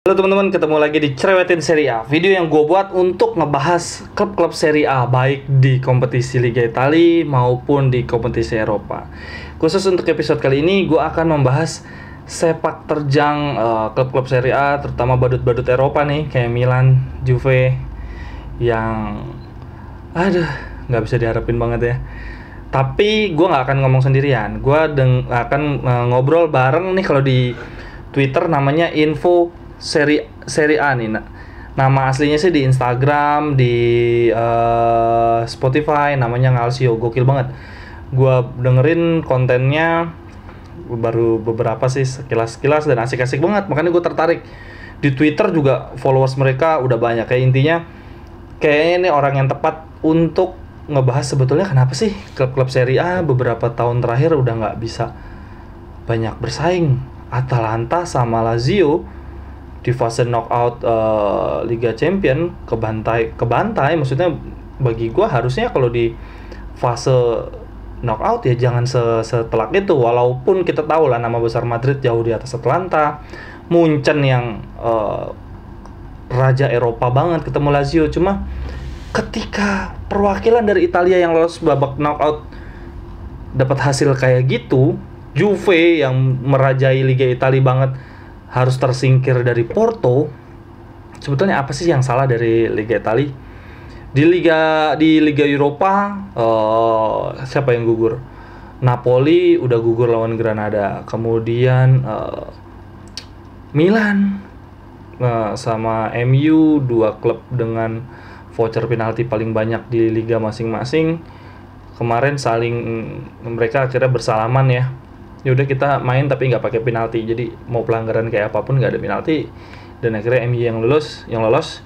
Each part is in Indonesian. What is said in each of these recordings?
Halo teman-teman, ketemu lagi di Cerewetin Serie A. Video yang gue buat untuk ngebahas klub-klub Serie A baik di kompetisi Liga Italia maupun di kompetisi Eropa. Khusus untuk episode kali ini, gue akan membahas sepak terjang klub-klub Serie A, terutama badut-badut Eropa nih, kayak Milan, Juve, yang nggak bisa diharapin banget ya. Tapi gue nggak akan ngomong sendirian. Gue akan ngobrol bareng nih, kalau di Twitter namanya Info Serie A nih. Nama aslinya sih di Instagram, di Spotify namanya Ngalsio. Gokil banget. Gue dengerin kontennya baru beberapa sih, sekilas-sekilas, dan asik-asik banget. Makanya gue tertarik. Di Twitter juga followers mereka udah banyak. Kayak intinya kayaknya ini orang yang tepat untuk ngebahas sebetulnya kenapa sih klub-klub Serie A beberapa tahun terakhir udah nggak bisa banyak bersaing. Atalanta sama Lazio di fase knockout Liga Champion kebantai. Maksudnya bagi gue harusnya kalau di fase knockout ya jangan setelak itu. Walaupun kita tahu lah nama besar Madrid jauh di atas Atalanta, Munchen yang raja Eropa banget ketemu Lazio. Cuma ketika perwakilan dari Italia yang lolos babak knockout dapat hasil kayak gitu, Juve yang merajai Liga Italia banget harus tersingkir dari Porto. Sebetulnya apa sih yang salah dari Liga Italia? Di Liga Eropa siapa yang gugur? Napoli udah gugur lawan Granada. Kemudian Milan sama MU, dua klub dengan voucher penalti paling banyak di liga masing-masing. Kemarin mereka akhirnya bersalaman ya. Yaudah kita main tapi nggak pakai penalti. Jadi mau pelanggaran kayak apapun nggak ada penalti. Dan akhirnya MU yang lolos.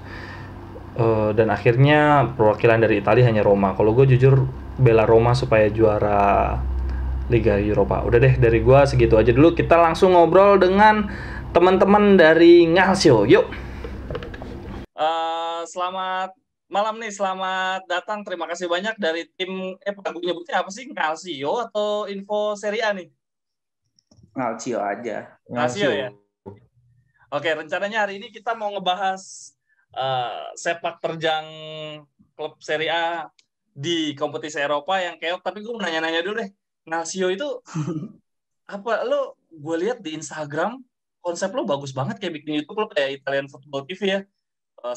Dan akhirnya perwakilan dari Italia hanya Roma. Kalau gue jujur bela Roma supaya juara Liga Eropa. Udah deh, dari gue segitu aja dulu. Kita langsung ngobrol dengan teman-teman dari Ngalsio. Yuk. Selamat malam nih, selamat datang. Terima kasih banyak dari tim, gue nyebutnya apa sih? Ngalsio atau Info Serie A nih? Ngalsio aja. Ngalsio ya? Oke, rencananya hari ini kita mau ngebahas sepak terjang klub Serie A di kompetisi Eropa yang keok. Tapi gue mau nanya-nanya dulu deh. Ngalsio itu apa? Lo gue lihat di Instagram konsep lo bagus banget, kayak bikin YouTube lo kayak Italian Football TV ya.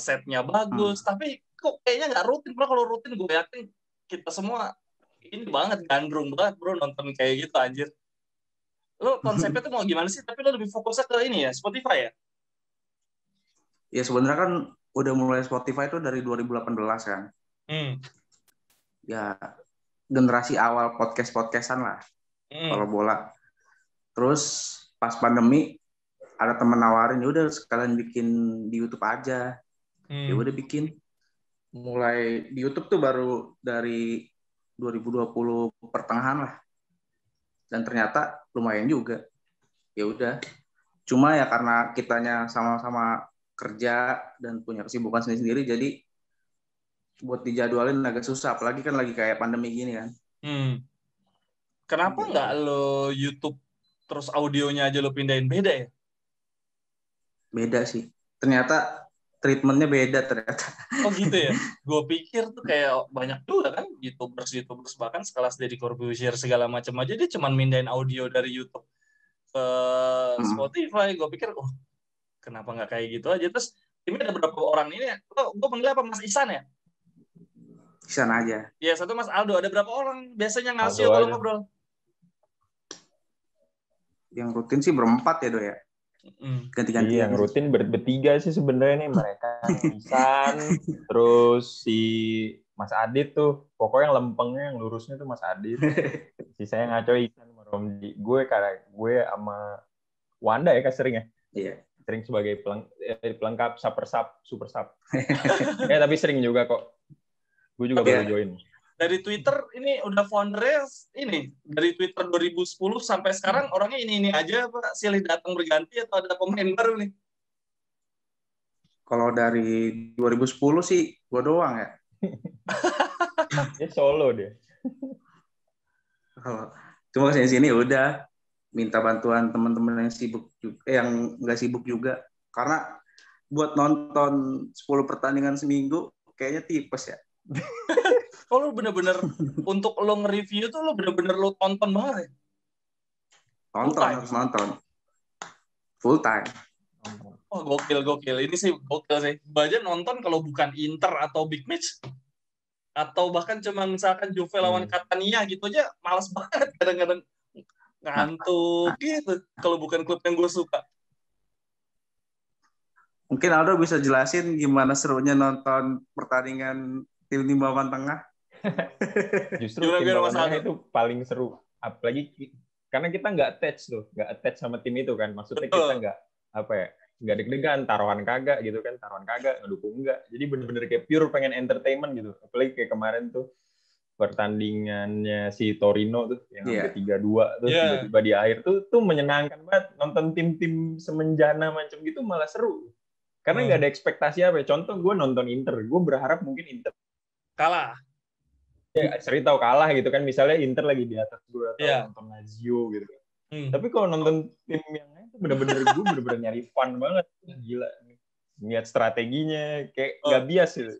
Setnya bagus, tapi kok kayaknya nggak rutin. Kalau rutin gue yakin kita semua ini banget, gandrung banget bro nonton kayak gitu anjir. Lo konsepnya tuh mau gimana sih? Tapi lo lebih fokusnya ke ini ya, Spotify ya? Ya sebenarnya kan udah mulai Spotify itu dari 2018 kan. Ya generasi awal podcast-podcastan lah. Kalau bola. Terus pas pandemi ada temen nawarin, ya udah sekalian bikin di YouTube aja. Ya udah bikin. Mulai di YouTube tuh baru dari 2020 pertengahan lah. Dan ternyata lumayan juga. Ya udah. Cuma ya karena kitanya sama-sama kerja dan punya kesibukan sendiri-sendiri, jadi buat dijadwalin agak susah, apalagi kan lagi kayak pandemi gini kan. Kenapa nggak lo YouTube terus audionya aja lo pindahin? Beda ya? Beda sih, ternyata treatmentnya beda ternyata. Oh gitu ya? Gue pikir tuh kayak banyak juga kan YouTubers bahkan sekelas Deddy Corbuzier segala macam aja dia cuman mindahin audio dari YouTube ke Spotify. Gue pikir kenapa nggak kayak gitu aja. Terus timnya ada berapa orang ini? Gue panggil apa, Mas Ihsan ya? Ihsan aja. Ya, satu Mas Aldo. Ada berapa orang biasanya Ngalsio kalau ngobrol? Yang rutin sih berempat ya, Do ya. Ganti-gantian. Iya, yang rutin bertiga sih sebenarnya nih, mereka Ihsan, terus si Mas Adit tuh. Pokoknya yang lempengnya, yang lurusnya tuh Mas Adit. Sisanya ngaco Ihsan sama Romji. Gue sama Wanda ya sering ya. Iya. Sering sebagai pelengkap super sub. Tapi sering juga kok. Gue juga baru join. Dari Twitter ini udah foundernya ini dari Twitter 2010 sampai sekarang orangnya ini aja Pak, silih datang berganti atau ada pemain baru nih? Kalau dari 2010 sih gue doang ya. Dia solo dia. Cuma sini udah minta bantuan teman-teman yang sibuk juga, yang nggak sibuk juga, karena buat nonton 10 pertandingan seminggu kayaknya tipes ya. Oh, lu bener-bener untuk lo nge-review tuh lo bener-bener lo tonton banget ya? Tonton, harus nonton. Full time. Wah, gokil. Ini sih gokil sih. Gue aja nonton kalau bukan Inter atau big match, atau bahkan cuma misalkan Juve lawan Catania gitu aja, malas banget kadang-kadang, ngantuk gitu kalau bukan klub yang gue suka. Mungkin Aldo bisa jelasin gimana serunya nonton pertandingan tim papan tengah. Justru tim papan tengah itu paling seru, apalagi karena kita nggak attach sama tim itu kan. Maksudnya kita nggak deg-degan, taruhan kagak gitu kan, ngedukung enggak. Jadi bener-bener kayak pure pengen entertainment gitu. Apalagi kayak kemarin tuh pertandingannya si Torino tuh yang sampai 3-2 tuh tiba-tiba di akhir tuh menyenangkan banget. Nonton tim-tim semenjana macam gitu malah seru. Karena nggak ada ekspektasi apa. Contoh gue nonton Inter, gue berharap mungkin Inter kalah. Ya, sering tahu kalah gitu kan. Misalnya Inter lagi di atas gue atau nonton Lazio gitu. Tapi kalau nonton tim yang lain tuh bener-bener gue bener-bener nyari fun banget. Gila. Lihat strateginya kayak nggak bias gitu.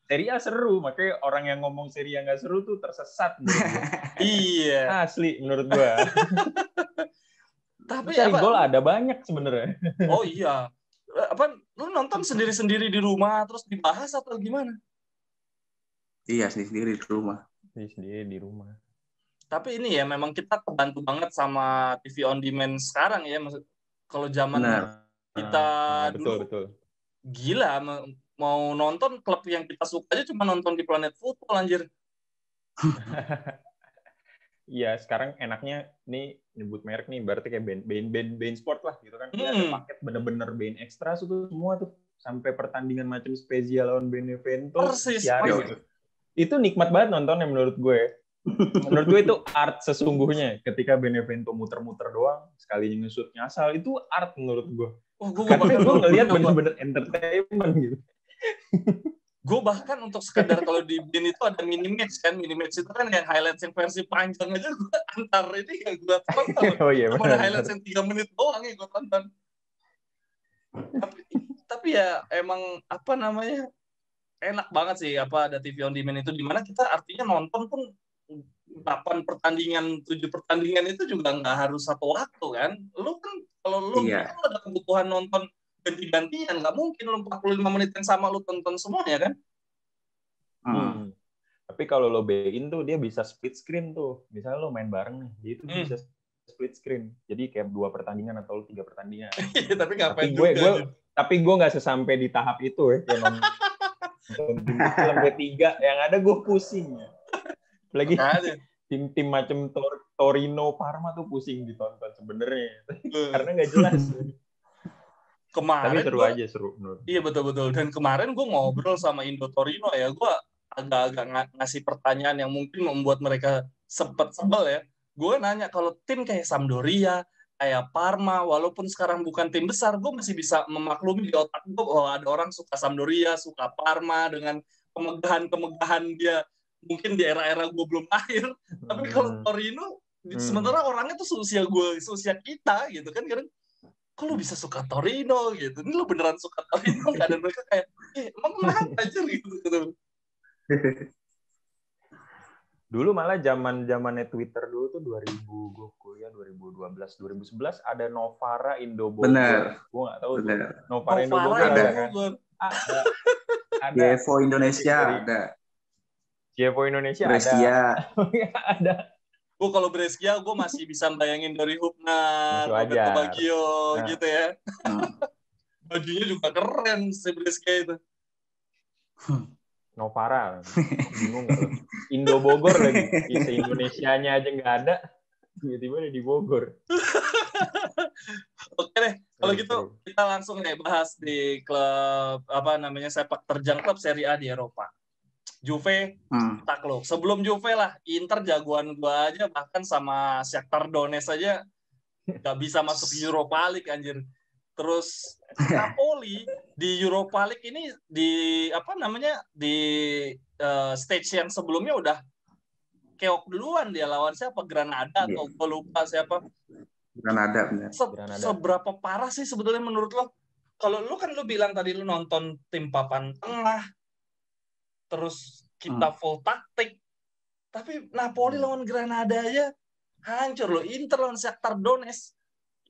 Serie A seru, makanya orang yang ngomong Serie A nggak seru tuh tersesat. Iya. Asli menurut gue. Tapi cari gol ada banyak sebenarnya. Oh iya. Lu nonton sendiri-sendiri di rumah terus dibahas atau gimana? Iya, sendiri di rumah. Sendiri di rumah. Tapi ini ya memang kita kebantu banget sama TV on demand sekarang ya. Maksud kalau zaman kita dulu betul. Gila, mau nonton klub yang kita suka aja cuma nonton di Planet Football anjir. Iya, sekarang enaknya nih nyebut merek nih berarti kayak Bein Sport lah gitu kan. Ada paket bener-bener Bein Extra tuh semua tuh sampai pertandingan macam spesial lawan Benevento siaran gitu. Itu nikmat banget nontonnya menurut gue. Menurut gue itu art sesungguhnya. Ketika Benevento muter-muter doang, sekali ngesut nyasal, itu art menurut gue. Karena gue ngeliat bener-bener entertainment gitu. Gue bahkan untuk sekedar kalau di BIN itu ada mini match kan. Mini match itu kan yang highlights yang versi panjang aja gue antar ini yang gue tonton. Cuma ada highlights yang 3 menit doang yang gue tonton. Tapi ya emang apa namanya, enak banget sih ada TV on demand itu, dimana kita artinya nonton pun 8 pertandingan, 7 pertandingan itu juga nggak harus satu waktu kan. Lu kan kalau lu kan ada kebutuhan nonton ganti-gantian, nggak mungkin lu 45 menit yang sama lu tonton semuanya kan. Tapi kalau lo Bein tuh dia bisa split screen tuh. Misalnya lo main bareng nih, dia itu bisa split screen. Jadi kayak 2 pertandingan atau 3 pertandingan. Tapi ngapain juga? Tapi gue nggak sesampai di tahap itu ya. Sampai 3 yang ada gue pusing. Lagi tim-tim macam Torino, Parma tuh pusing ditonton sebenarnya. Karena nggak jelas. Kemarin tapi seru. Iya betul. Dan kemarin gue ngobrol sama Indo Torino ya, gue agak-agak ngasih pertanyaan yang mungkin membuat mereka sebel ya. Gue nanya, kalau tim kayak Sampdoria, kayak Parma, walaupun sekarang bukan tim besar, gue masih bisa memaklumi di otak gue bahwa ada orang suka Sampdoria, suka Parma dengan kemegahan dia mungkin di era-era gue belum lahir. Tapi kalau Torino, sementara orangnya tuh seusia kita gitu kan, kadang kok lu bisa suka Torino gitu? Ini lu beneran suka Torino nggak? Dan mereka kayak, emang kenapa aja gitu. Dulu malah zamannya Twitter dulu tuh 2000 gue kuliah 2012, 2011 ada Novara Indo Bogor. Bener. Gue nggak tahu tuh. Novara Indo Bogor ada kan? Ada. Jevo Indonesia ada. Jevo Indonesia Brescia. ada. Gue kalau Brescia, gue masih bisa bayangin dari Hubner, Roberto Baggio gitu ya. Bajunya juga keren si Brescia itu. Novara, bingung nggak lo? Indo Bogor lagi, se-Indonesianya aja nggak ada, tiba-tiba ada di Bogor. Oke deh, kalau gitu kita langsung bahas di klub sepak terjang klub Serie A di Eropa. Juve, takluk. Sebelum Juve lah, Inter jagoan gua aja, bahkan sama Shakhtar Donetsk aja nggak bisa masuk Europa League anjir. Terus Napoli di Europa League ini di stage yang sebelumnya udah keok duluan, dia lawan siapa? Granada atau gue lupa siapa. Granada benar. Seberapa parah sih sebetulnya menurut lo kalau lu kan lu bilang tadi lu nonton tim papan tengah, terus kita full taktik, tapi Napoli lawan Granada aja hancur loh. Inter lawan Shakhtar Donetsk.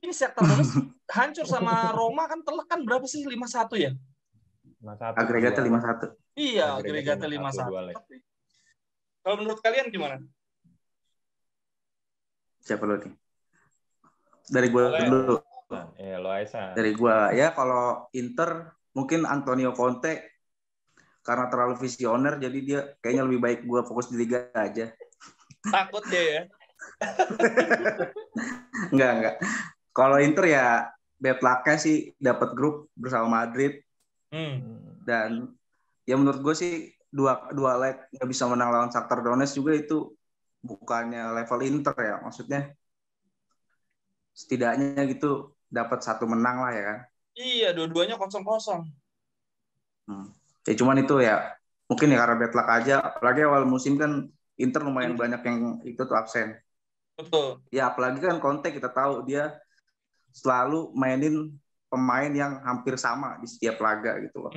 Ini Shakhtar Donetsk hancur sama Roma kan telak kan berapa sih? 5-1 ya? 5-1. Agregatnya 5-1. Iya, agregatnya 5-1. Tapi kalau menurut kalian gimana? Siapa lo nih? Dari gue dulu. Lo Aisyah. Dari gue ya, kalau Inter mungkin Antonio Conte karena terlalu visioner, jadi dia kayaknya lebih baik gue fokus di Liga aja. Takut dia ya? Enggak. Kalau Inter ya bad luck-nya sih dapat grup bersama Madrid. Dan ya menurut gue sih dua leg nggak bisa menang lawan Shakhtar Donetsk juga itu bukannya level Inter ya. Maksudnya setidaknya gitu dapat 1 menang lah ya kan. Iya, dua-duanya 0-0. Ya cuman itu ya mungkin ya karena bad luck aja. Apalagi awal musim kan Inter lumayan banyak yang itu tuh absen. Betul. Ya apalagi kan Conte kita tahu dia selalu mainin pemain yang hampir sama di setiap laga gitu loh.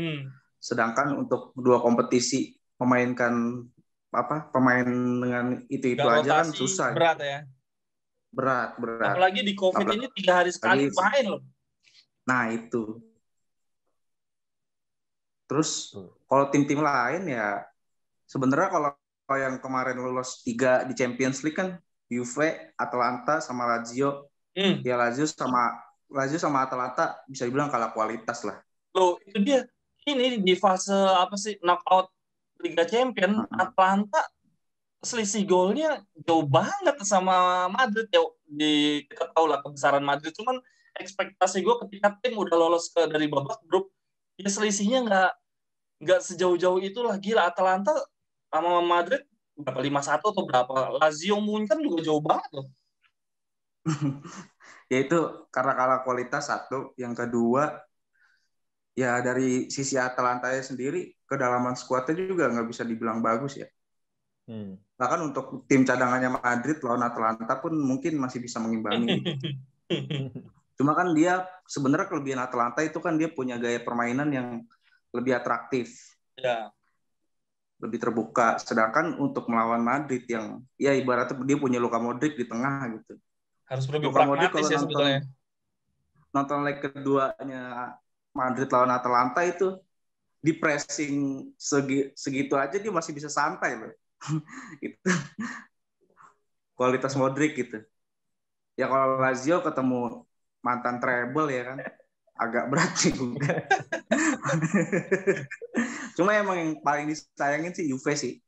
Sedangkan untuk 2 kompetisi memainkan pemain dengan itu aja kan susah. Berat ya. Berat. Apalagi di COVID ini 3 hari sekali main loh. Nah itu. Terus kalau tim-tim lain ya sebenarnya kalau yang kemarin lolos 3 di Champions League kan Juve, Atalanta sama Lazio. Ya Lazio sama Atalanta bisa dibilang kalah kualitas lah. Loh, itu dia. Ini di fase knockout Liga Champion, Atalanta selisih golnya jauh banget sama Madrid ya. Kita tahu lah kebesaran Madrid, cuman ekspektasi gue ketika tim udah lolos dari babak grup, ya selisihnya nggak sejauh-jauh itulah. Gila, Atalanta sama Madrid berapa 5-1 atau berapa? Lazio Munchen juga jauh banget loh. Ya itu karena kalah kualitas satu, yang kedua ya dari sisi Atalanta sendiri kedalaman skuadnya juga nggak bisa dibilang bagus ya. Bahkan untuk tim cadangannya Madrid lawan Atalanta pun mungkin masih bisa mengimbangi. Cuma kan dia sebenarnya kelebihan Atalanta itu kan dia punya gaya permainan yang lebih atraktif. Ya. Lebih terbuka. Sedangkan untuk melawan Madrid yang ya ibaratnya dia punya Luka Modric di tengah gitu. Harus lebih pragmatis ya sebetulnya. Nonton leg keduanya Madrid lawan Atalanta itu di pressing segitu aja dia masih bisa santai loh. Itu kualitas Modric gitu. Ya kalau Lazio ketemu mantan treble ya kan agak berat juga. Cuma emang yang paling disayangin sih Juve sih.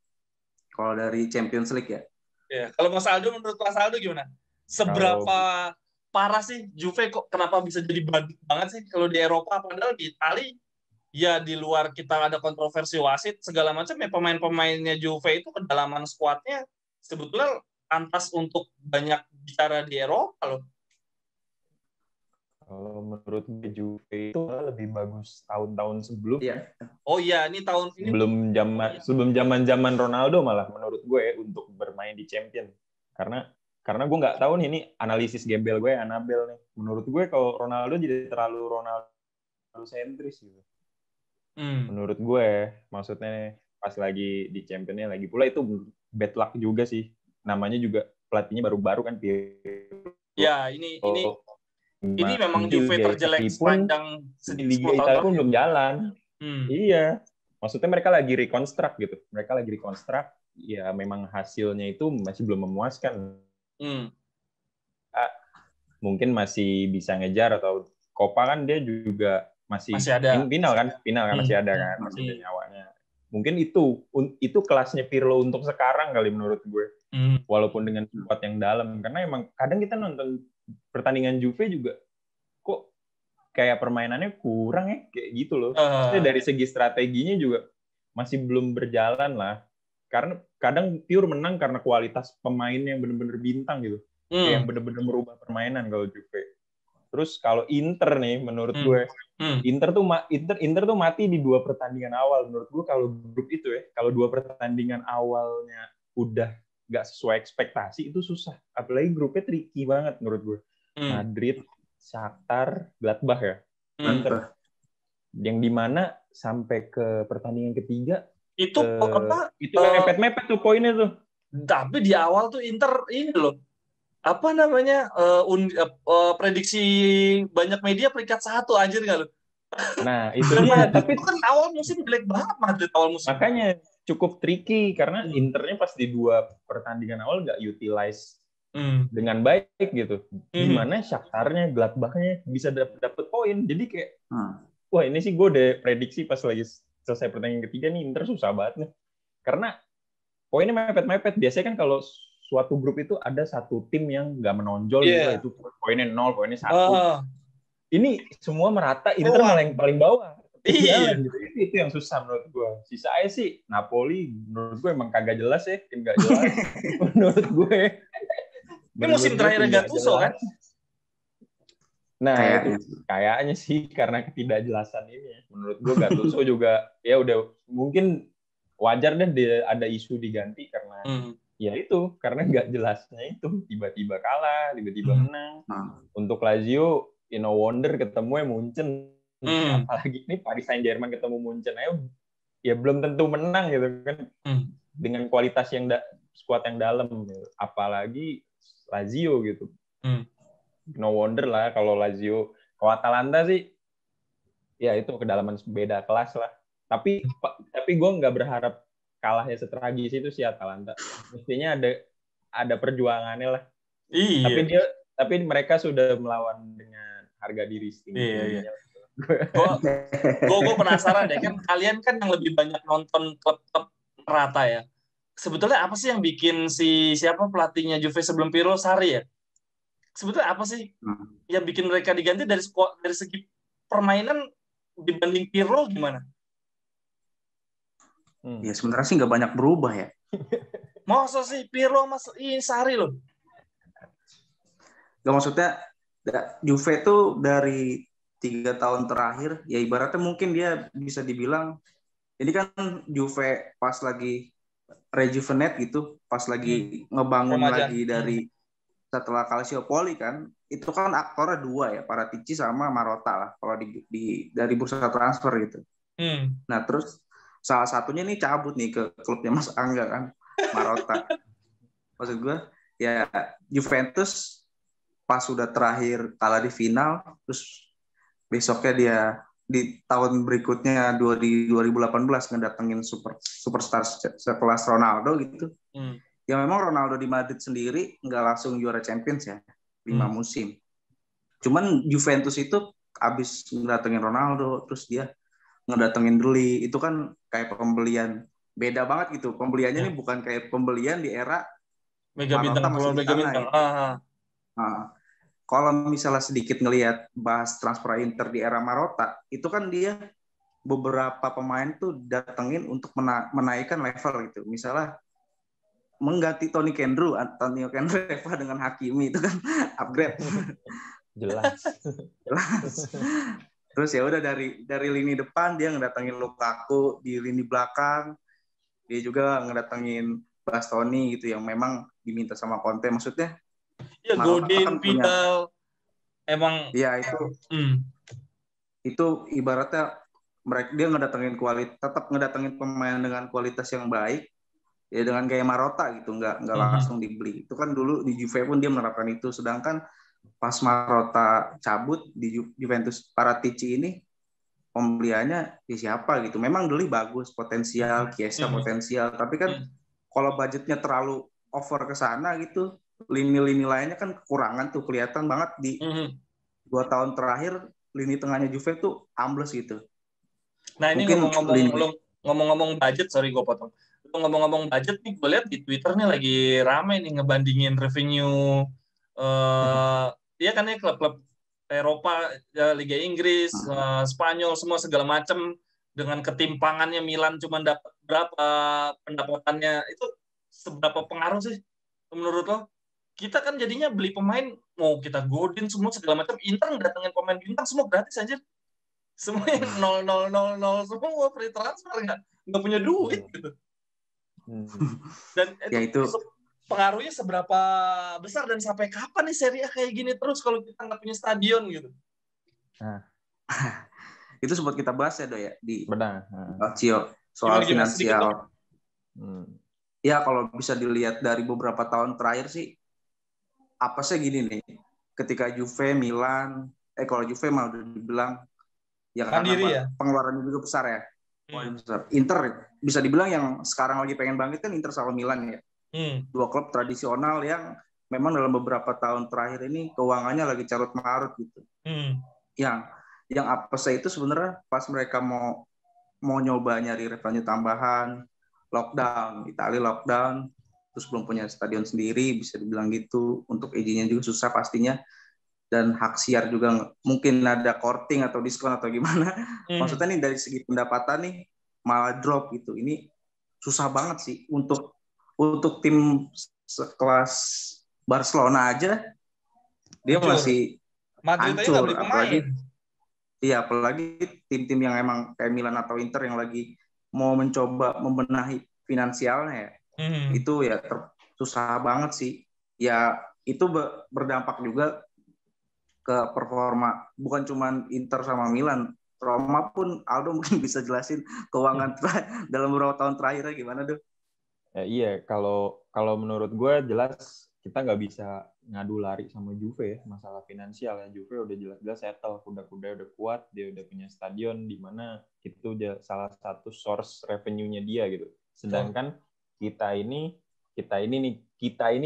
Kalau dari Champions League ya. Ya, kalau Mas Aldo, menurut Mas Aldo gimana? Seberapa parah sih Juve kok kenapa bisa jadi bandit banget sih kalau di Eropa, padahal di Italia ya di luar kita ada kontroversi wasit segala macam ya, pemain-pemainnya Juve itu kedalaman skuadnya sebetulnya pantas untuk banyak bicara di Eropa loh. Kalau menurut gue Juve itu lebih bagus tahun-tahun sebelum. Iya. Oh iya, ini tahun ini sebelum zaman Ronaldo malah menurut gue untuk bermain di Champion. Karena gue nggak tahu nih, ini analisis gembel gue Anabel nih. Menurut gue kalau Ronaldo jadi terlalu Ronaldo sentris gitu. Menurut gue, maksudnya pas lagi di Championnya lagi pula itu bad luck juga sih. Namanya juga pelatihnya baru-baru kan. Ya, ini memang Juve terjelek sepanjang di Liga Italia pun belum jalan. Iya. Maksudnya mereka lagi reconstruct gitu. Mereka lagi reconstruct. Ya memang hasilnya itu masih belum memuaskan. Mungkin masih bisa ngejar atau Copa kan dia juga masih ada. Final kan masih ada kan, masih ada nyawanya. Mungkin itu kelasnya Pirlo untuk sekarang kali menurut gue. Walaupun dengan squad yang dalam, karena emang kadang kita nonton pertandingan Juve juga kok kayak permainannya kurang ya, kayak gitu loh. Maksudnya dari segi strateginya juga masih belum berjalan lah. Karena kadang pure menang karena kualitas pemain yang benar-benar bintang gitu. Kayak yang benar-benar merubah permainan kalau Juve. Terus kalau Inter nih menurut gue, Inter tuh mati di 2 pertandingan awal. Menurut gue kalau grup itu ya, kalau 2 pertandingan awalnya udah nggak sesuai ekspektasi itu susah. Apalagi grupnya tricky banget menurut gue. Madrid, Shakhtar, Gladbach ya. Inter. yang dimana sampai ke pertandingan ketiga Itu apa? Itu mepet-mepet tuh poinnya tuh. Tapi di awal tuh Inter ini loh. Apa namanya? Prediksi banyak media peringkat 1 anjir nggak lo? Nah, itu dia. Tapi itu kan awal musim jelek banget Madrid awal musim. Makanya cukup tricky karena Internya pas di 2 pertandingan awal nggak utilize dengan baik gitu. Gimana Shakhtarnya, Gladbachnya bisa dapet poin. Jadi kayak, wah ini sih gue udah prediksi pas lagi selesai pertandingan ketiga nih Inter susah banget nih. Karena poinnya mepet-mepet. Biasanya kan kalau suatu grup itu ada satu tim yang nggak menonjol gitu, itu poinnya 0, poinnya 1. Ini semua merata, Inter malah yang paling bawah. Iya. Gitu. Itu yang susah menurut gue. Sisanya sih Napoli menurut gue emang kagak jelas ya, tim nggak jelas. Menurut gue. Ini musim terakhir Gattuso kan? Nah, itu kayaknya sih karena ketidakjelasan ini. Menurut gue Gattuso juga ya udah mungkin wajar deh ada isu diganti karena ya itu karena nggak jelasnya itu tiba-tiba kalah, tiba-tiba menang. Untuk Lazio, no wonder ketemu Munchen. Apalagi ini Paris Saint-Germain ketemu Munchen aja ya belum tentu menang gitu kan. Dengan kualitas yang skuad yang dalam gitu. Apalagi Lazio gitu. No wonder lah kalau Lazio. Kalau Atalanta sih ya itu kedalaman beda kelas lah. Tapi gue nggak berharap kalahnya setragis itu si Atalanta. Mestinya ada perjuangannya lah. Iya. Tapi mereka sudah melawan dengan harga diri tinggi. Iya. Gue penasaran deh kan kalian kan yang lebih banyak nonton klub-klub rata ya. Sebetulnya apa sih yang bikin siapa pelatihnya Juve sebelum Pirlo, Sarri ya? Sebetulnya apa sih yang bikin mereka diganti dari segi permainan dibanding Pirlo gimana? Ya sebenarnya sih nggak banyak berubah ya. Masa sih Pirlo mas Sarri loh? Gak, maksudnya Juve tuh dari 3 tahun terakhir ya ibaratnya mungkin dia bisa dibilang ini kan Juve pas lagi rejuvenate gitu, pas lagi ngebangun lagi dari setelah Calciopoli kan, itu kan aktornya 2 ya, Paratici sama Marotta lah kalau dari bursa transfer gitu. Nah terus salah satunya nih cabut nih ke klubnya Mas Angga kan, Marotta. Maksud gue ya Juventus pas sudah terakhir kalah di final, terus besoknya dia di tahun berikutnya di 2018 ngedatengin superstar sekelas Ronaldo gitu. Ya memang Ronaldo di Madrid sendiri nggak langsung juara Champions ya, 5 musim. Cuman Juventus itu abis ngedatengin Ronaldo, terus dia ngedatengin Deli, itu kan kayak pembelian beda banget gitu. Pembeliannya ini bukan kayak pembelian di era Mega Bintang. Kalau misalnya sedikit ngelihat bahas transfer Inter di era Marotta, itu kan dia beberapa pemain tuh datengin untuk menaikkan level gitu. Misalnya mengganti Antonio Candreva dengan Hakimi itu kan upgrade. Jelas. Terus ya udah dari lini depan dia ngedatengin Lukaku, di lini belakang dia juga ngedatengin Bastoni gitu yang memang diminta sama Conte. Maksudnya ya Godin, Vidal emang ya itu ibaratnya mereka dia tetap ngedatengin pemain dengan kualitas yang baik ya, dengan gaya Marotta gitu, nggak langsung dibeli. Itu kan dulu di Juve pun dia menerapkan itu. Sedangkan pas Marotta cabut di Juventus, Paratici ini pembeliannya ya siapa gitu. Memang Deli bagus, potensial, Chiesa potensial, tapi kan kalau budgetnya terlalu over ke sana gitu, lini-lini lainnya kan kekurangan tuh, kelihatan banget di 2 tahun terakhir lini tengahnya Juve tuh ambles gitu. Nah ini ngomong-ngomong budget, sorry gue potong. Ngomong-ngomong budget nih, gue lihat di Twitter nih lagi rame nih ngebandingin revenue ya kan ya klub-klub Eropa, Liga Inggris, Spanyol, semua segala macam dengan ketimpangannya. Milan cuma dapat berapa pendapatannya, itu seberapa pengaruh sih menurut lo? Kita kan jadinya beli pemain mau kita Godin semua segala macam, Inter datengin pemain bintang semua gratis aja, semuanya 0 semua free transfer, nggak punya duit gitu. Dan itu pengaruhnya seberapa besar dan sampai kapan nih Serie A kayak gini terus kalau kita nggak punya stadion gitu? Itu sempat kita bahas ya, Do ya, di Benar. Cio, soal finansial. Ya kalau bisa dilihat dari beberapa tahun terakhir sih, apa sih gini nih, ketika Juve, Milan, kalau Juve mah udah dibilang ya karena pengeluarannya juga besar ya. Inter bisa dibilang yang sekarang lagi pengen bangkit kan Inter sama Milan ya. Dua klub tradisional yang memang dalam beberapa tahun terakhir ini keuangannya lagi carut marut gitu. Yang apesnya itu sebenarnya pas mereka mau nyoba nyari revenue tambahan, lockdown, Italia lockdown, terus belum punya stadion sendiri, bisa dibilang gitu, untuk izinnya juga susah pastinya, dan hak siar juga mungkin ada courting atau diskon atau gimana. Maksudnya nih dari segi pendapatan nih malah drop gitu. Ini susah banget sih untuk tim sekelas Barcelona aja, dia masih hancur, apalagi tim-tim yang emang kayak Milan atau Inter yang lagi mau mencoba membenahi finansialnya ya. Itu ya susah banget sih. Ya itu berdampak juga ke performa, bukan cuma Inter sama Milan, Roma pun. Aldo mungkin bisa jelasin keuangan dalam beberapa tahun terakhir gimana tuh? Ya, iya, kalau menurut gue jelas kita nggak bisa ngadu lari sama Juve ya, masalah finansial ya. Juve udah jelas-jelas settle, kuda-kuda udah kuat, dia udah punya stadion di mana itu salah satu source revenue-nya dia gitu. Sedangkan kita ini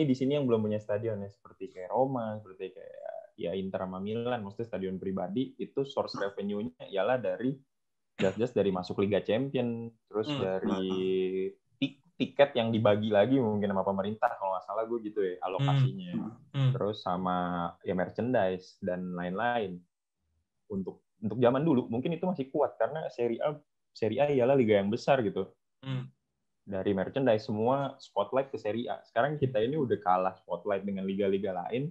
di sini yang belum punya stadion ya, seperti kayak Roma, seperti kayak ya Inter sama Milan, maksudnya stadion pribadi, itu source revenue-nya ialah dari jelas-jelas dari masuk Liga Champion, terus dari tiket yang dibagi lagi mungkin sama pemerintah kalau nggak salah gue gitu ya alokasinya, terus sama ya merchandise dan lain-lain. Untuk zaman dulu mungkin itu masih kuat karena Serie A ialah liga yang besar gitu. Dari merchandise semua spotlight ke Serie A. Sekarang kita ini udah kalah spotlight dengan liga-liga lain,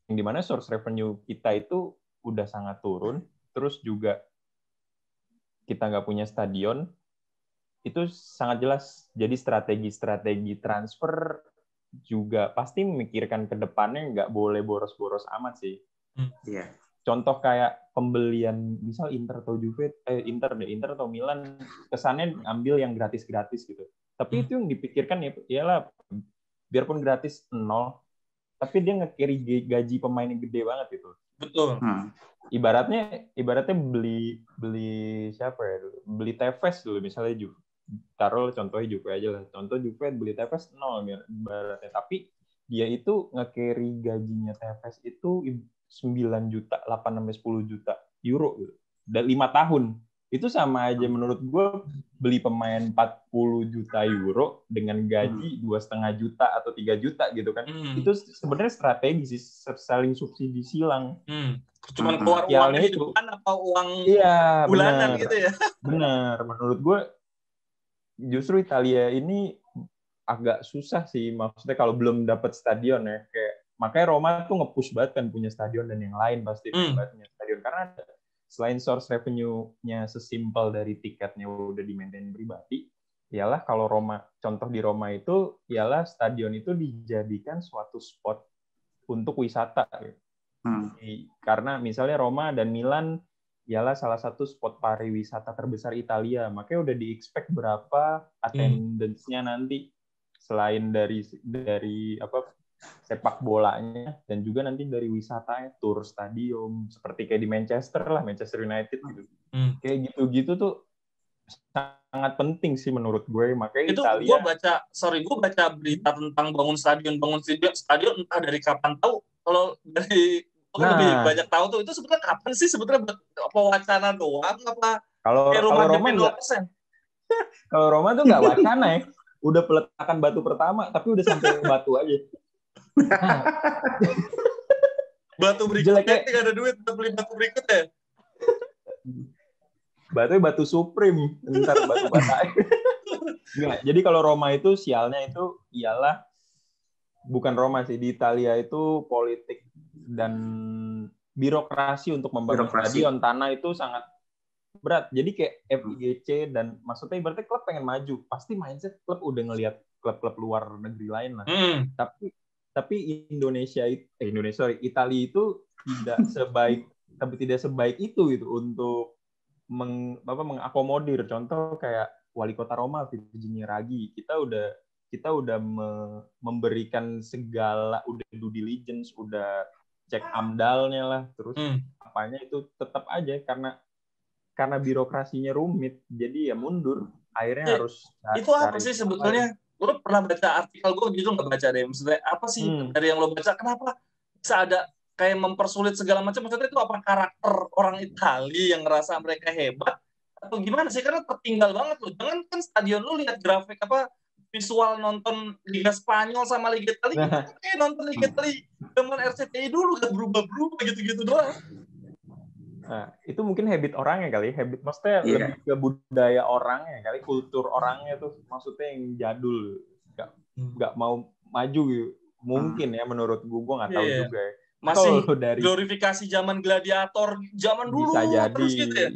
yang dimana source revenue kita itu udah sangat turun, terus juga kita nggak punya stadion. Itu sangat jelas. Jadi strategi transfer juga pasti memikirkan ke depannya, nggak boleh boros-boros amat sih. Contoh kayak pembelian misal Inter atau Juve, Inter atau Milan, kesannya ambil yang gratis-gratis gitu. Tapi itu yang dipikirkan ya iyalah biarpun gratis 0, tapi dia nge-carry gaji pemain yang gede banget gitu. Betul. Ibaratnya beli siapa ya dulu? Beli Tevez dulu misalnya Juve. Taruh contohnya Juve aja lah. Contoh Juve beli Tevez 0 ibaratnya, tapi dia itu nge-carry gajinya Tevez itu 9 juta, 8-10 juta euro gitu. Dan 5 tahun. Itu sama aja menurut gue beli pemain 40 juta euro dengan gaji 2,5 juta atau 3 juta gitu kan. Itu sebenarnya strategi sih, saling subsidi silang. Cuman keluar uang kehidupan atau uang bulanan gitu ya. Benar. Menurut gue justru Italia ini agak susah sih, maksudnya kalau belum dapat stadion ya, kayak makanya Roma tuh nge-push banget kan punya stadion, dan yang lain pasti punya stadion karena selain source revenue-nya sesimpel dari tiketnya udah di-maintain pribadi, ialah kalau contoh di Roma itu ialah stadion itu dijadikan suatu spot untuk wisata. Karena misalnya Roma dan Milan ialah salah satu spot pariwisata terbesar Italia, makanya udah di-expect berapa attendance-nya nanti selain dari sepak bolanya, dan juga nanti dari wisatanya, tour stadium seperti kayak di Manchester United gitu. Kayak gitu-gitu tuh sangat penting sih menurut gue. Makanya itu Italia, gue baca berita tentang bangun stadion entah dari kapan tahu. Kalau dari lebih banyak tahu tuh, itu sebetulnya kapan sih sebetulnya, apa wacana doang apa kalau Roma enggak. Kalau Roma tuh nggak wacana ya. Udah peletakan batu pertama, tapi udah sampai batu aja. Batu berikutnya nggak ada duit untuk beli batu berikutnya. Batu Supreme, ntar batu bata. Enggak. Jadi kalau Roma itu sialnya itu ialah bukan Roma sih, di Italia itu politik dan birokrasi untuk membangun stadion, tanah itu sangat berat. Jadi kayak FIGC dan maksudnya ibaratnya klub pengen maju, pasti mindset klub udah ngelihat klub-klub luar negeri lain lah. Tapi Italia itu tidak sebaik itu gitu untuk mengakomodir. Contoh kayak wali kota Roma Virginia Raggi, kita udah memberikan segala, udah due diligence, udah cek amdalnya lah, terus apanya itu tetap aja karena birokrasinya rumit, jadi ya mundur. Akhirnya harus itu apa sih sebetulnya? Lo pernah baca artikel, gue gitu nggak baca deh. Maksudnya apa sih dari yang lo baca? Kenapa bisa ada kayak mempersulit segala macam? Maksudnya itu apa karakter orang Itali yang ngerasa mereka hebat atau gimana sih? Karena tertinggal banget lo. Jangan kan stadion lo lihat grafik apa visual nonton Liga Spanyol sama Liga Italia, kayak nonton Liga Italia zaman RCTI dulu gak berubah-berubah gitu-gitu doang. Nah, itu mungkin habit orangnya kali, maksudnya lebih ke budaya orangnya kali, kultur orangnya tuh maksudnya yang jadul, nggak mau maju gitu. Mungkin ya menurut gue nggak tahu juga ya. Masih dari glorifikasi zaman gladiator zaman dulu bisa jadi, terus gitu ya?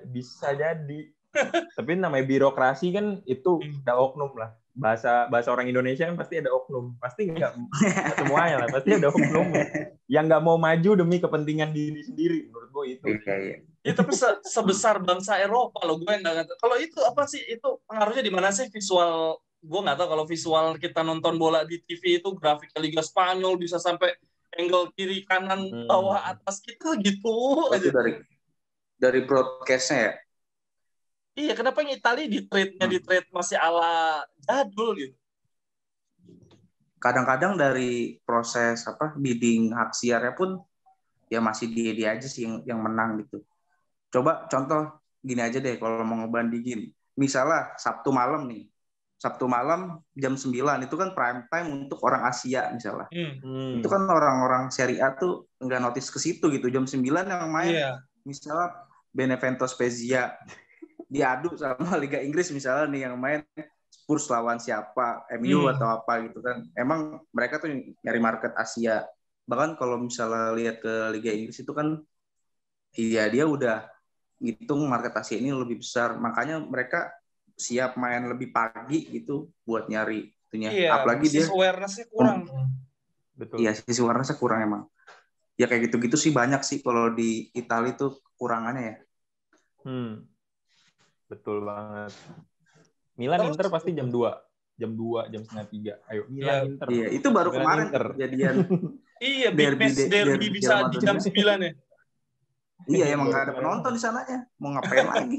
Bisa jadi. Tapi namanya birokrasi kan itu ada oknum lah. Bahasa orang Indonesia kan pasti ada oknum. Pasti nggak semuanya lah. Pasti ada oknum yang nggak mau maju demi kepentingan diri sendiri. Menurut gue itu. Ya, tapi sebesar bangsa Eropa loh, gue nggak ngerti. Kalau itu apa sih? Itu pengaruhnya di mana sih visual? Gue nggak tahu kalau visual kita nonton bola di TV itu grafik Liga Spanyol bisa sampai angle kiri kanan bawah atas kita gitu. Itu dari broadcastnya ya. Iya, kenapa yang Italia di trade masih ala jadul gitu? Kadang-kadang dari proses bidding hak siarnya pun ya masih dia aja sih yang menang gitu. Coba contoh gini aja deh kalau mau ngebandingin. Misalnya Sabtu malam jam 9 itu kan prime time untuk orang Asia misalnya. Itu kan orang-orang Serie A tuh nggak notice ke situ gitu. Jam 9 yang main misalnya Benevento Spezia diadu sama Liga Inggris misalnya nih yang main Spurs lawan siapa, MU atau apa gitu kan. Emang mereka tuh nyari market Asia. Bahkan kalau misalnya lihat ke Liga Inggris itu kan dia udah ngitung market Asia ini lebih besar. Makanya mereka siap main lebih pagi gitu buat nyari itunya. Iya, apalagi dia awareness-nya kurang. Betul. Iya, sisi awareness-nya kurang emang. Ya kayak gitu-gitu sih banyak sih kalau di Italia tuh kekurangannya ya. Betul banget. Milan Inter pasti jam 2, jam 1:30. Ayo Milan Inter. Iya, itu baru Milan kemarin kejadian. Iya, derby bisa di jam 9 ya. Iya, emang nggak ada penonton di sananya. Mau ngapain lagi?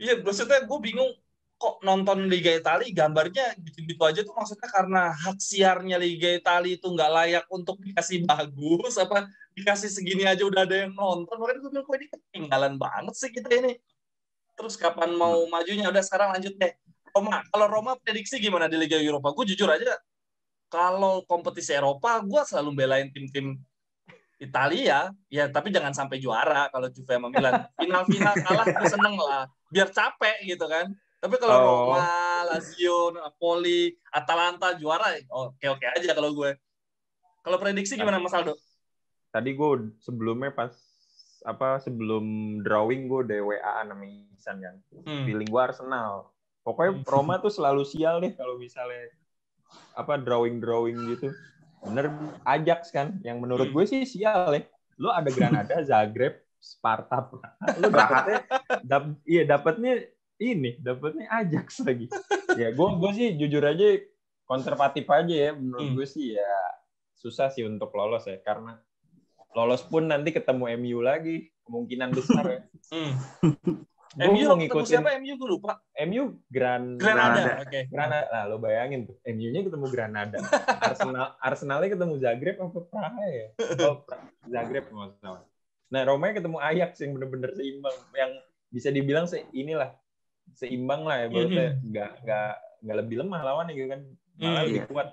Iya, maksudnya gue bingung kok nonton Liga Italia gambarnya gitu-gitu aja tuh, maksudnya karena hak siarnya Liga Italia itu nggak layak untuk dikasih bagus, apa dikasih segini aja udah ada yang nonton. Makanya gue bilang kok ini ketinggalan banget sih kita ini. Terus kapan mau majunya? Udah sekarang lanjut deh. Roma. Kalau Roma prediksi gimana di Liga Eropa? Gue jujur aja kalau kompetisi Eropa gue selalu belain tim-tim Italia ya, tapi jangan sampai juara. Kalau Juve sama Milan final-final kalah gue seneng lah, biar capek gitu kan. Tapi kalau Roma, Lazio, Napoli, Atalanta juara, oke aja kalau gue. Kalau prediksi gimana Mas Aldo? Tadi gue sebelumnya sebelum drawing gue udah WA-an sama Isan kan. Feeling gue Arsenal. Pokoknya Roma tuh selalu sial deh kalau misalnya drawing gitu. Bener Ajax kan, yang menurut gue sih sial ya. Lo ada Granada, Zagreb, Sparta, lo dapatnya Ajax lagi. Ya gue sih jujur aja konservatif aja ya. Menurut gue sih ya susah sih untuk lolos ya, karena lolos pun nanti ketemu MU lagi kemungkinan besar ya. MU ketemu siapa? MU gue lupa. MU Granada. Oke. Granada. Nah, lo bayangin tuh, MU-nya ketemu Granada. Arsenalnya ketemu Zagreb apa Praha ya? Zagreb maksudnya. Nah, Roma-nya ketemu Ajax yang benar-benar seimbang, yang bisa dibilang seimbang lah ya, berarti nggak lebih lemah lawannya gitu kan. Malah lebih kuat.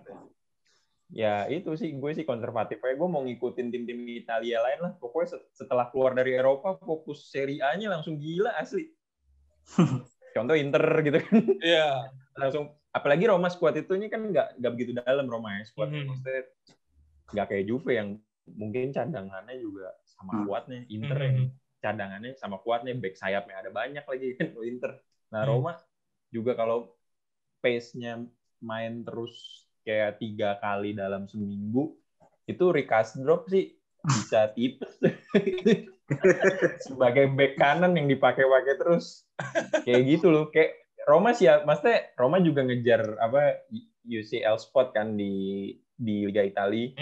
Ya itu sih, gue sih konservatif aja. Gue mau ngikutin tim-tim Italia lain lah. Pokoknya setelah keluar dari Eropa, fokus Serie A-nya langsung gila asli. Contoh Inter gitu kan. Iya. Langsung, apalagi Roma squad itunya kan nggak begitu dalam Roma ya. Squad maksudnya nggak kayak Juve yang mungkin cadangannya juga sama kuatnya. Inter yang cadangannya sama kuatnya. Back sayapnya ada banyak lagi kan Inter. Nah Roma juga kalau pace-nya main terus kayak 3 kali dalam seminggu, itu recast drop sih bisa tipes. Sebagai back kanan yang dipakai-pakai terus. Kayak gitu loh. Kayak Roma sih ya, maksudnya Roma juga ngejar UCL spot kan di Liga Italia.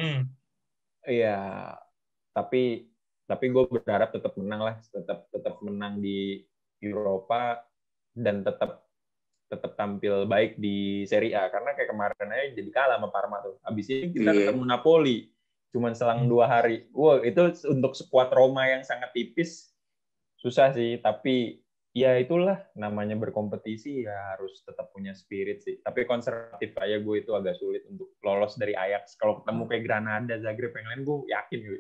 Iya, tapi gue berharap tetap menang lah, tetap menang di Eropa dan tetap tampil baik di Serie A, karena kayak kemarin aja jadi kalah sama Parma tuh. Abis ini kita ketemu Napoli, cuman selang 2 hari. Wow, itu untuk skuad Roma yang sangat tipis susah sih, tapi ya itulah namanya berkompetisi, ya harus tetap punya spirit sih. Tapi konservatif kayak gue itu agak sulit untuk lolos dari Ajax. Kalau ketemu kayak Granada, Zagreb yang lain, gue yakin gue.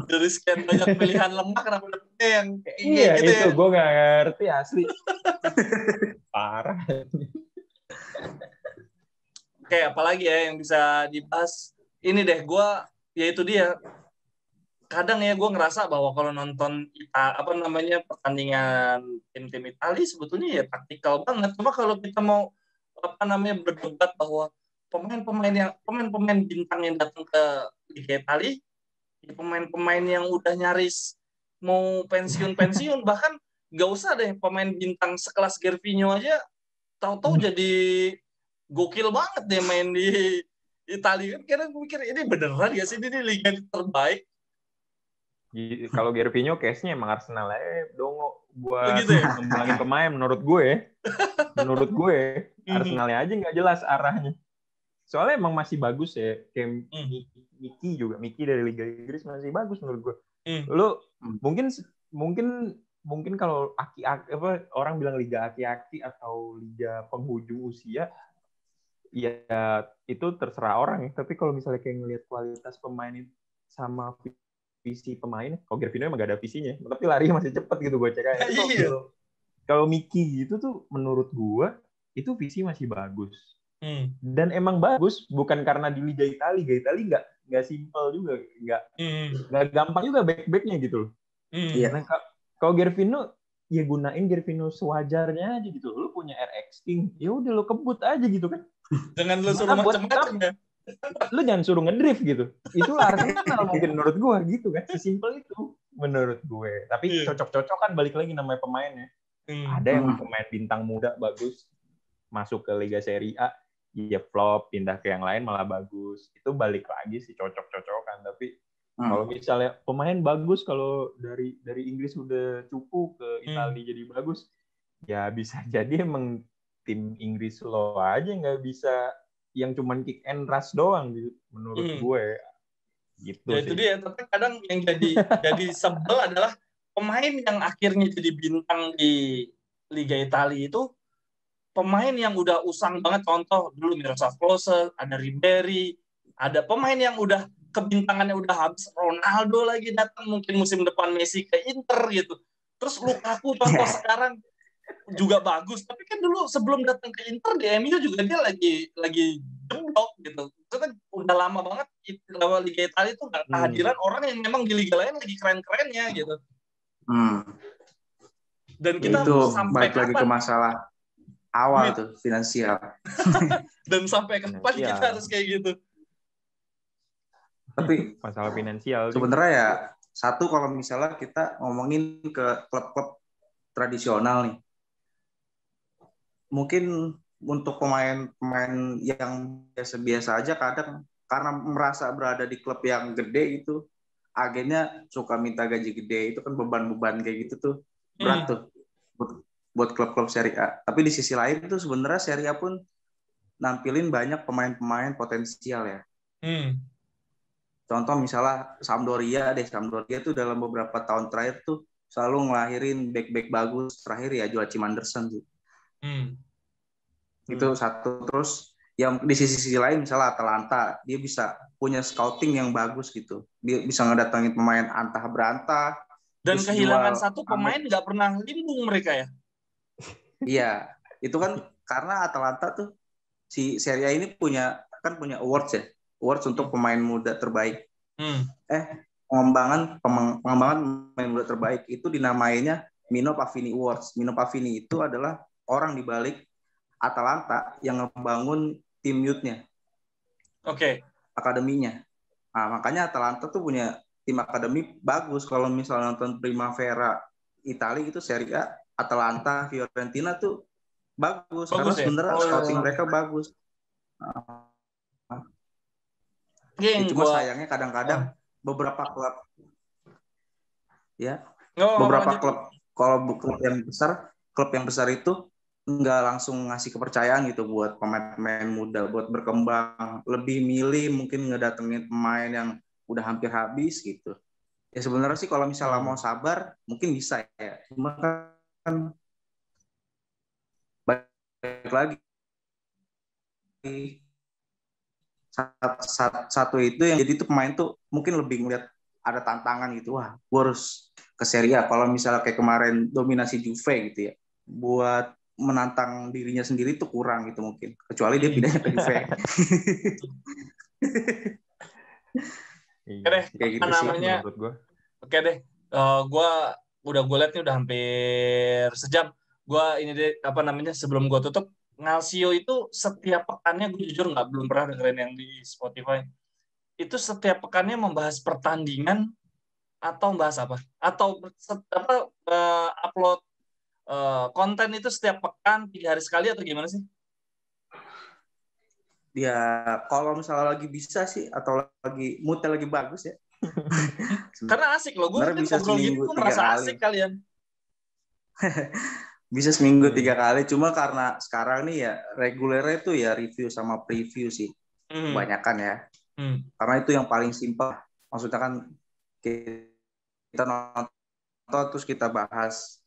Dari sekian banyak pilihan lemah, kenapa dapetnya yang iya gitu itu ya? Gue nggak ngerti asli. Parah. Oke, apalagi ya yang bisa dibahas? Ini deh, gue, ya itu dia. Kadang ya gue ngerasa bahwa kalau nonton pertandingan tim-tim Italia sebetulnya ya taktikal banget. Cuma kalau kita mau berdebat bahwa pemain-pemain bintang yang datang ke Liga Italia, ya pemain-pemain yang udah nyaris mau pensiun bahkan nggak usah deh pemain bintang sekelas Gervinho aja tahu-tahu jadi gokil banget deh main di Italia. Kan karena gue mikir ini beneran gak sih ini liga terbaik. Kalau Gervinho case-nya emang Arsenal dongo buat gitu ya? ngembangin pemain menurut gue Arsenalnya aja nggak jelas arahnya. Soalnya emang masih bagus ya, kayak Miki dari Liga Inggris masih bagus menurut gue. Lu mungkin kalau orang bilang liga aki-aki atau liga penghujung usia, ya itu terserah orang ya. Tapi kalau misalnya kayak ngelihat kualitas pemain sama visi pemain, kalau Gervinho emang gak ada visinya, tapi larinya masih cepet gitu gue cek aja. Kalau Miki gitu tuh menurut gue itu visi masih bagus. Dan emang bagus bukan karena di Liga Italia nggak simpel juga, nggak gampang juga back-backnya gitu loh. Nah, kalau Gervinho ya gunain Gervinho sewajarnya aja gitu. Lu punya RX King, ya udah lu kebut aja gitu kan. Jangan lu suruh macam-macam ya. Lu jangan suruh ngedrift gitu. Itulah Arsenal mungkin menurut gue gitu kan. Sesimpel itu menurut gue. Tapi cocok-cocokan balik lagi namanya pemainnya. Ada yang pemain bintang muda bagus masuk ke Liga Serie A, ya flop, pindah ke yang lain malah bagus. Itu balik lagi sih cocok-cocokan. Tapi kalau misalnya pemain bagus, kalau dari Inggris udah cukup ke Italia jadi bagus, ya bisa jadi emang tim Inggris lo aja nggak bisa yang cuman kick and rush doang gitu, menurut gue. Gitu ya, sih. itu dia. Tapi kadang yang jadi sebel adalah pemain yang akhirnya jadi bintang di Liga Italia itu pemain yang udah usang banget. Contoh dulu Miroslav Klose, ada Ribery, ada pemain yang udah kebintangannya udah habis, Ronaldo lagi datang, mungkin musim depan Messi ke Inter gitu. Terus Lukaku contoh sekarang juga bagus, tapi kan dulu sebelum datang ke Inter di MU juga dia lagi jemblok gitu. Itu kan udah lama banget Liga Italia itu nggak kehadiran orang yang memang di liga lain lagi keren-kerennya gitu. Dan kita itu sampai balik lagi ke masalah awal tuh finansial. Dan sampai kapan kita harus kayak gitu? Tapi masalah finansial sebenarnya ya satu, kalau misalnya kita ngomongin ke klub-klub tradisional nih, mungkin untuk pemain-pemain yang biasa-biasa aja kadang karena merasa berada di klub yang gede itu, agennya suka minta gaji gede. Itu kan beban-beban kayak gitu tuh berat tuh buat klub-klub Serie A. Tapi di sisi lain tuh sebenarnya Serie A pun nampilin banyak pemain-pemain potensial ya. Contoh misalnya Sampdoria tuh dalam beberapa tahun terakhir tuh selalu ngelahirin back-back bagus. Terakhir ya Joachim Andersen tuh. Itu satu. Terus yang di sisi lain misalnya Atalanta, dia bisa punya scouting yang bagus gitu. Dia bisa ngedatangin pemain antah berantah. Dan kehilangan satu pemain nggak pernah limbung mereka ya? Iya, itu kan karena Atalanta tuh si Serie A ini punya awards ya. Awards untuk pemain muda terbaik. Pengembangan pemain muda terbaik itu dinamainya Mino Pavini Awards. Mino Pavini itu adalah orang di balik Atalanta yang ngebangun tim youth-nya. Akademinya. Nah, makanya Atalanta tuh punya tim akademi bagus. Kalau misalnya nonton Primavera Italia itu Serie A, Atalanta, Fiorentina tuh bagus karena ya? sebenarnya scouting mereka bagus. Cuma sayangnya kadang-kadang beberapa klub kalau klub yang besar itu nggak langsung ngasih kepercayaan gitu buat pemain-pemain muda buat berkembang, lebih milih mungkin ngedatengin pemain yang udah hampir habis gitu. Ya sebenarnya sih kalau misalnya mau sabar mungkin bisa ya, cuma kan balik lagi satu itu yang jadi itu pemain tuh mungkin lebih ngeliat ada tantangan gitu, wah gue harus ke Serie A. Kalau misalnya kayak kemarin dominasi Juve gitu ya, buat menantang dirinya sendiri tuh kurang gitu mungkin, kecuali dia pindahnya ke Juve. Oke deh, kayak gitu sih menurut gue. Oke deh, gue lihat nih udah hampir sejam. Gue ini deh sebelum gue tutup, Ngalsio itu setiap pekannya, gue jujur belum pernah dengerin yang di Spotify. Itu setiap pekannya membahas pertandingan atau membahas apa? Atau upload konten itu setiap pekan 3 hari sekali atau gimana sih? Ya kalau misalnya lagi bisa sih atau lagi moodnya lagi bagus ya. Karena asik loh, gue bisa seminggu 3 kali. Asik kalian. Bisa seminggu 3 kali, cuma karena sekarang nih ya regulernya itu ya review sama preview sih, kebanyakan ya. Karena itu yang paling simpel. Maksudnya kan kita nonton terus kita bahas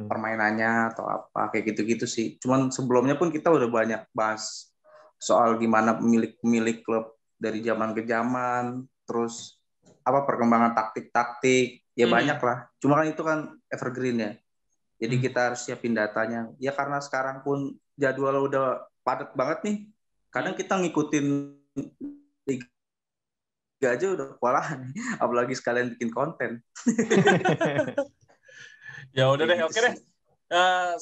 permainannya atau apa kayak gitu-gitu sih. Cuman sebelumnya pun kita udah banyak bahas soal gimana pemilik klub dari zaman ke zaman, terus apa perkembangan taktik-taktik, ya banyak lah. Cuma kan itu kan evergreen ya. Jadi kita harus siapin datanya. Ya karena sekarang pun jadwal udah padat banget nih. Kadang kita ngikutin liga aja udah kewalahan, apalagi sekalian bikin konten. Ya udah deh, oke deh.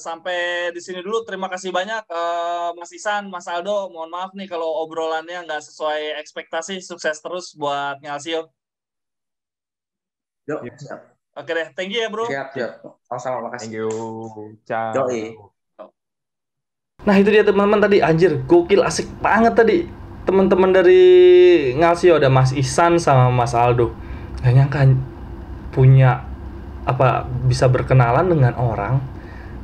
Sampai di sini dulu. Terima kasih banyak Mas Ihsan, Mas Aldo. Mohon maaf nih kalau obrolannya nggak sesuai ekspektasi. Sukses terus buat Ngalsio. Yuk, siap. Oke deh, thank you ya bro. Siap. Sama-sama, makasih. Thank you. Ciao. Nah itu dia teman-teman tadi, anjir, gokil, asik banget tadi. Teman-teman dari Ngalsio ada Mas Ihsan sama Mas Aldo. Gak nyangka punya bisa berkenalan dengan orang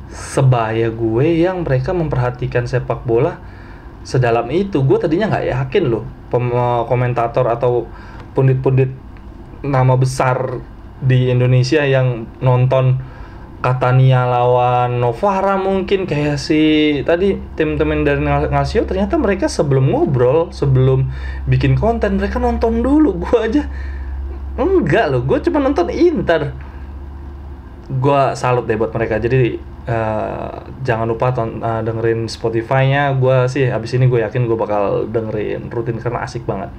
sebaya gue yang mereka memperhatikan sepak bola sedalam itu. Gue tadinya nggak yakin loh komentator atau pundit-pundit nama besar di Indonesia yang nonton Catania lawan Novara mungkin kayak si tadi temen-temen dari Ngalsio, ternyata mereka sebelum ngobrol, sebelum bikin konten mereka nonton dulu. Gue aja enggak loh, gue cuma nonton Inter. Gue salut deh buat mereka. Jadi jangan lupa dengerin Spotify-nya. Gue sih abis ini gue yakin gue bakal dengerin rutin karena asik banget.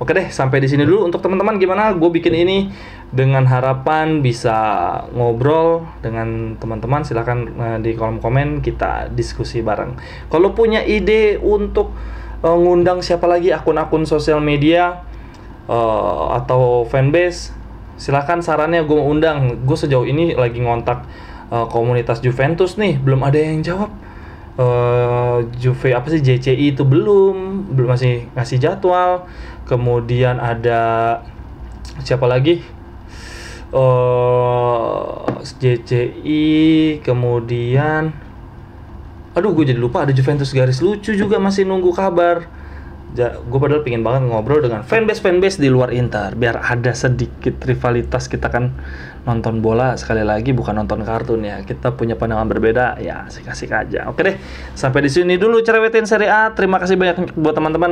Oke deh, sampai di sini dulu untuk teman-teman. Gimana gue bikin ini dengan harapan bisa ngobrol dengan teman-teman. Silahkan di kolom komen kita diskusi bareng. Kalau punya ide untuk ngundang siapa lagi akun-akun sosial media atau fanbase, silahkan sarannya gue mau undang. Gue sejauh ini lagi ngontak komunitas Juventus nih, belum ada yang jawab. Juve JCI itu belum masih ngasih jadwal. Kemudian ada siapa lagi, JCI, kemudian gue jadi lupa, ada Juventus garis lucu juga masih nunggu kabar. Gue padahal pengen banget ngobrol dengan fanbase di luar Inter biar ada sedikit rivalitas. Kita kan nonton bola sekali lagi bukan nonton kartun ya, kita punya pandangan berbeda ya, asik-asik aja. Oke deh, sampai di sini dulu cerewetin Serie A. Terima kasih banyak buat teman-teman